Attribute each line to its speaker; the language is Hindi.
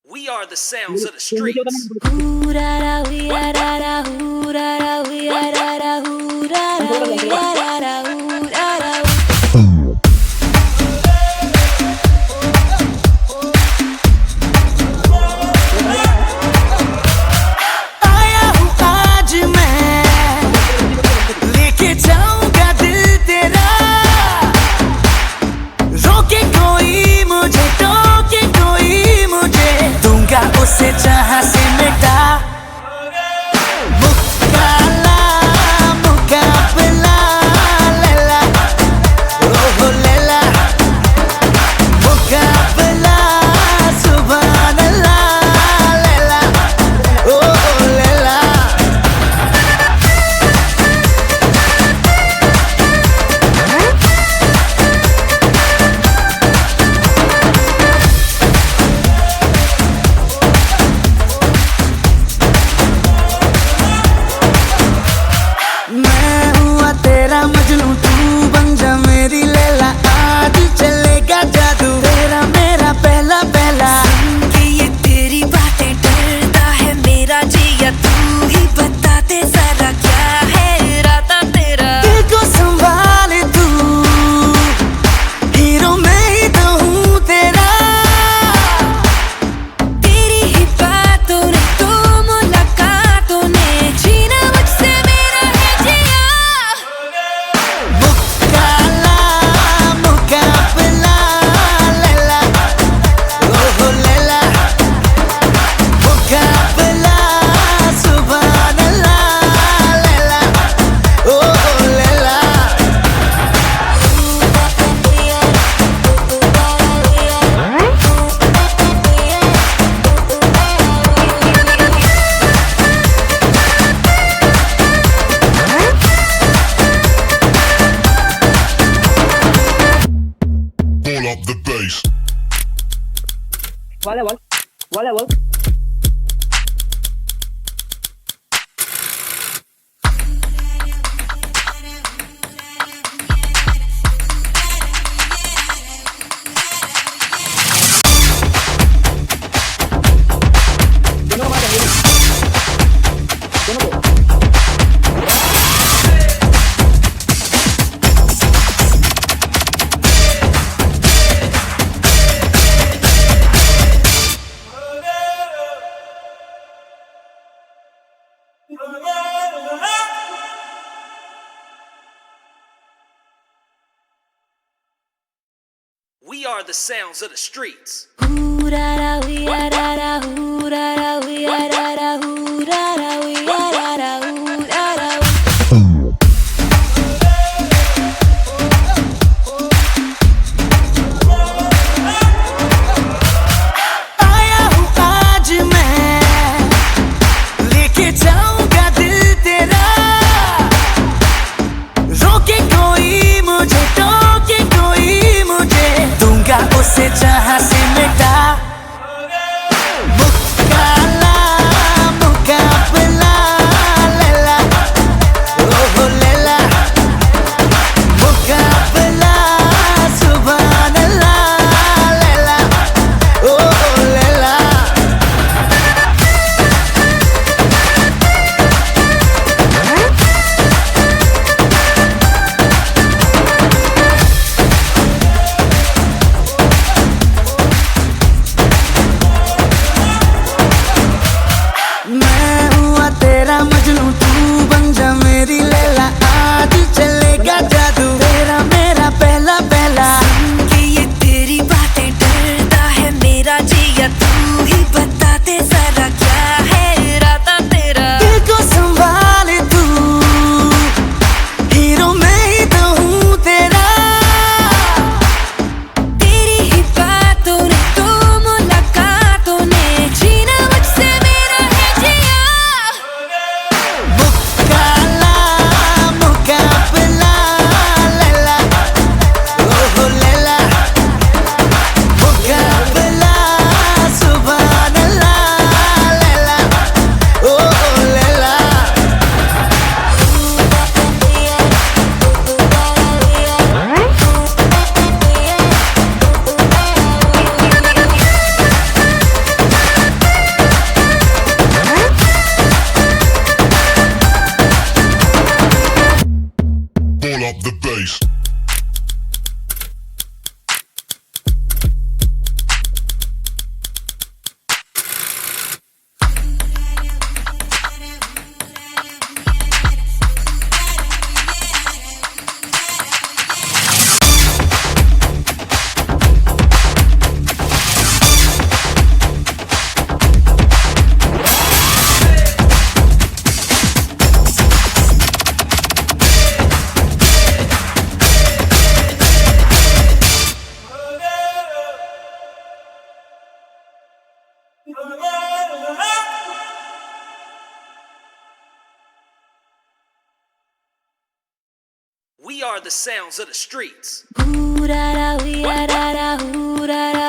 Speaker 1: We are the sounds of the streets.
Speaker 2: आया हूँ आज मैं लेके जाऊंगा दिल तेरा, रोके कोई मुझे, टोके कोई मुझे, दूंगा उसे जहां से मिटा। मुकाला मुकाबला लैला, ओहो लैला, मुकाबला सुभान अल्लाह लैला, ओहो लैला। मैं हुआ तेरा मजनू, तू बन जा मेरी लैला, आज चलेगा जादू तेरा मेरा पहला पहला।
Speaker 3: सुन के ये तेरी बातें डरता है मेरा जिया, तू ही बता दे जरा क्या है इरादा तेरा।
Speaker 2: दिल को संभाले तू, हीरो मैं ही तो हूँ तेरा।
Speaker 3: तेरी ही बातों ने तो मुलाकातों ने जीना मुझसे मेरा है जिया।
Speaker 2: मुकाला मुकाबला लैला, ओहो लैला, मुकाबला सुभान अल्लाह लैला, ओहो Laila.
Speaker 4: Pull up the bass.
Speaker 5: Volleyball.
Speaker 1: We are the sounds of the streets.
Speaker 2: आया हूँ आज मैं लेके जाऊंगा दिल तेरा, रोके कोई मुझे, टोके कोई मुझे, दूंगा उसे जहां से मिटा।
Speaker 1: We are the sounds of the streets.
Speaker 3: Ooh, da, da, wee, da, da, da, ooh, da, da.